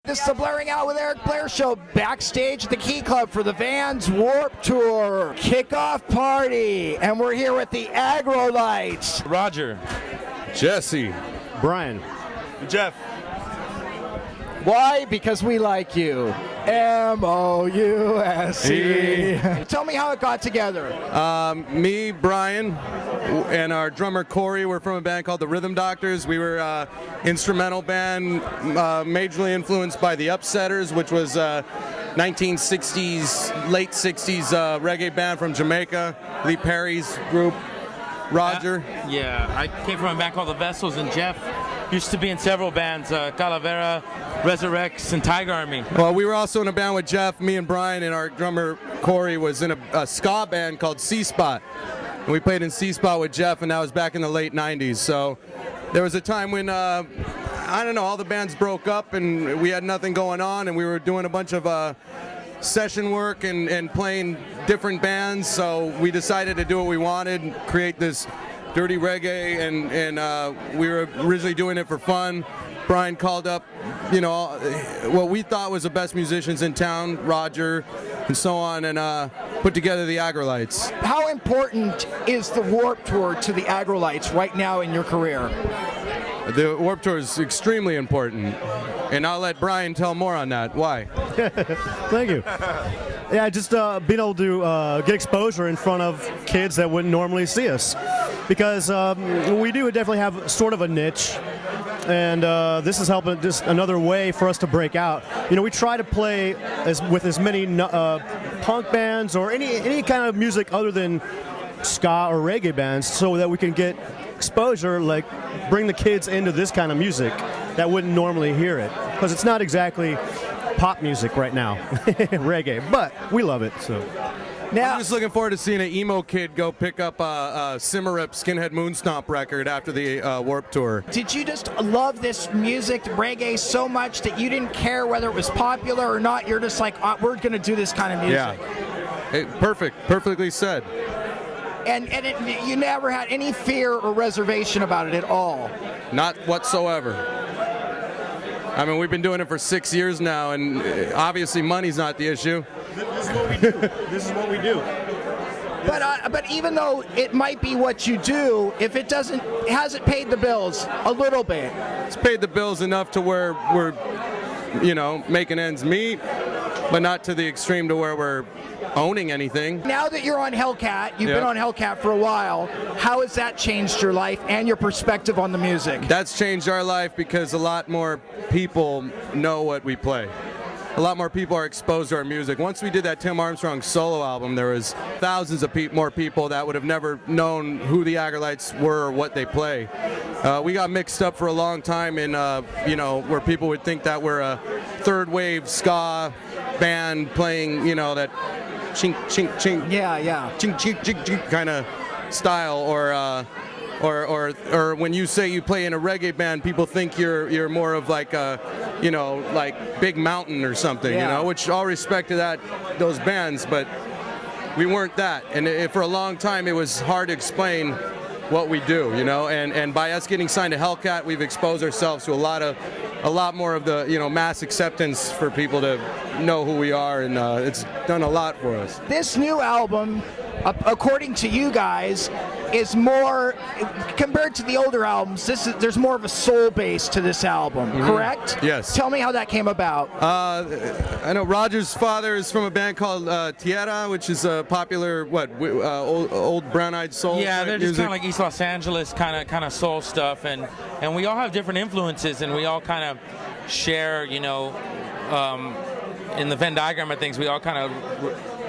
This is the Blairing Out with Eric Blair show, backstage at the Key Club for the Vans Warped Tour kickoff party. And we're here with the Aggrolites. Roger. Jesse. Brian. Jeff. Why? Because we like you. M-O-U-S-E. Tell me how it got together. Me, Brian, and our drummer Corey were from a band called the Rhythm Doctors. We were an instrumental band, majorly influenced by the Upsetters, which was 1960s, late 60s reggae band from Jamaica. Lee Perry's group. Roger. Yeah, I came from a band called the Vessels, and Jeff used to be in several bands, Calavera, Resurrects, and Tiger Army. Well, we were also in a band with Jeff, me and Brian, and our drummer Corey was in a ska band called C-Spot. And we played in C-Spot with Jeff, and that was back in the late 90s. So there was a time when, I don't know, all the bands broke up and we had nothing going on, and we were doing a bunch of session work and playing different bands. So we decided to do what we wanted, create this dirty reggae, and we were originally doing it for fun. Brian called up, you know, what we thought was the best musicians in town, Roger, and so on, and put together the Aggrolites. How important is the Warped Tour to the Aggrolites right now in your career? The Warped Tour is extremely important, and I'll let Brian tell more on that. Why? Thank you. Yeah, just being able to get exposure in front of kids that wouldn't normally see us. Because we do definitely have sort of a niche, and this is helping, just another way for us to break out. You know, we try to play with as many punk bands or any kind of music other than ska or reggae bands, so that we can get exposure, like bring the kids into this kind of music that wouldn't normally hear it, because it's not exactly pop music right now, reggae, but we love it. So now, I'm just looking forward to seeing an emo kid go pick up a Cimarip Skinhead Moonstomp record after the Warped Tour. did you just love this music, reggae, so much that you didn't care whether it was popular or not? You're just like, we're going to do this kind of music. Yeah, perfectly said. And you never had any fear or reservation about it at all? Not whatsoever. I mean, we've been doing it for 6 years now, and obviously money's not the issue. this is what we do. This is what we do. But even though it might be what you do, if it doesn't, has it paid the bills a little bit? It's paid the bills enough to where we're, you know, making ends meet, but not to the extreme to where we're owning anything. Now that you're on Hellcat, you've been on Hellcat for a while, how has that changed your life and your perspective on the music? That's changed our life because a lot more people know what we play. A lot more people are exposed to our music. Once we did that Tim Armstrong solo album, there was thousands of more people that would have never known who the Aggrolites were or what they play. We got mixed up for a long time in, you know, where people would think that we're a third wave ska band playing, you know, that chink, chink, chink, chink, chink, chink, chink kind of style, or when you say you play in a reggae band, people think you're more of like a, you know, like Big Mountain or something, you know, which all respect to those bands, but we weren't that. And for a long time, it was hard to explain what we do, you know, and by us getting signed to Hellcat, we've exposed ourselves to a lot more of the, you know, mass acceptance for people to know who we are, and it's done a lot for us. This new album, according to you guys, is more, compared to the older albums, there's more of a soul base to this album, correct? Yes. Tell me how that came about. I know Roger's father is from a band called Tierra, which is a popular, old brown-eyed soul. Yeah, they're just music. kind of like East Los Angeles kind of soul stuff, and we all have different influences, and we all kind of share, you know, in the Venn diagram of things, we all kind of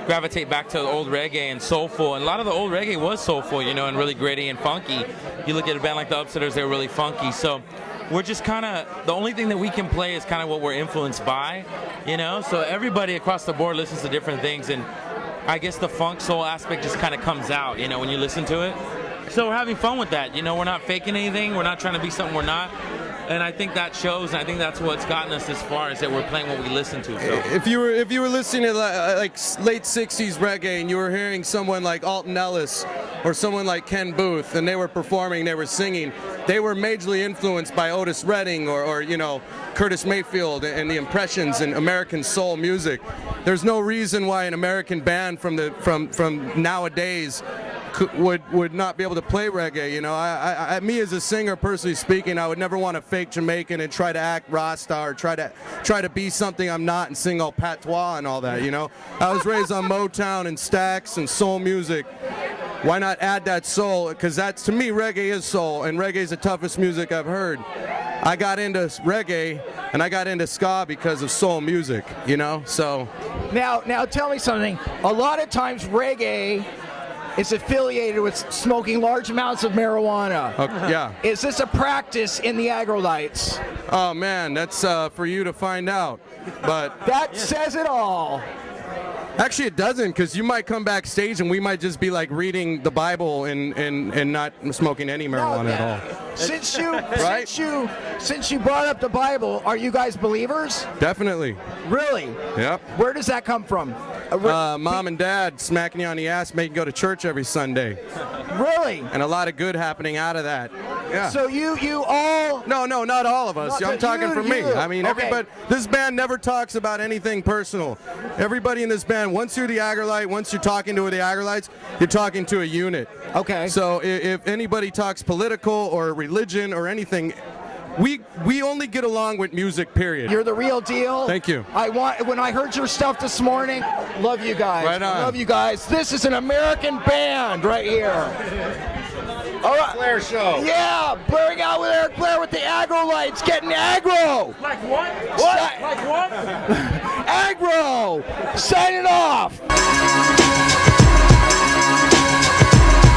gravitate back to the old reggae and soulful, and a lot of the old reggae was soulful, you know, and really gritty and funky. You look at a band like the Upsetters, they're really funky, so we're just kind of, the only thing that we can play is kind of what we're influenced by, you know, so everybody across the board listens to different things, and I guess the funk soul aspect just kind of comes out, you know, when you listen to it. So we're having fun with that, you know, we're not faking anything, we're not trying to be something we're not. And I think that shows, and I think that's what's gotten us as far, is that we're playing what we listen to. So. If you were listening to like late '60s reggae, and you were hearing someone like Alton Ellis or someone like Ken Booth, and they were performing, they were singing, they were majorly influenced by Otis Redding or you know, Curtis Mayfield and the Impressions and American soul music. There's no reason why an American band from nowadays would not be able to play reggae. You know, me as a singer, personally speaking, I would never want to fake Jamaican and try to act Rasta or try to be something I'm not and sing all patois and all that. You know, I was raised on Motown and Stax and soul music. Why not add that soul? Because that's, to me, reggae is soul, and reggae is the toughest music I've heard. I got into reggae and I got into ska because of soul music. You know, so. Now tell me something. A lot of times reggae is affiliated with smoking large amounts of marijuana. Yeah. Is this a practice in the Aggrolites? Oh man, that's for you to find out. But that says it all. Actually, it doesn't, because you might come backstage and we might just be like reading the Bible and not smoking any marijuana at all. Since you brought up the Bible, are you guys believers? Definitely. Really? Yep. Where does that come from? Mom and Dad smacking you on the ass, making you go to church every Sunday. Really? And a lot of good happening out of that. Yeah. So you all? No, not all of us. I'm talking for me. I mean, okay. Everybody. This band never talks about anything personal. Everybody in this band, once you're the Aggrolite, once you're talking to the Aggrolites, you're talking to a unit. Okay. So if anybody talks political or religion or anything, we only get along with music, period. You're the real deal. Thank you. When I heard your stuff this morning, love you guys. Right on. Love you guys. This is an American band right here. All right. Blair show. Yeah, blaring out with Eric Blair with the Aggrolites, getting aggro. Like what? What? Like what? Aggro. Signing off.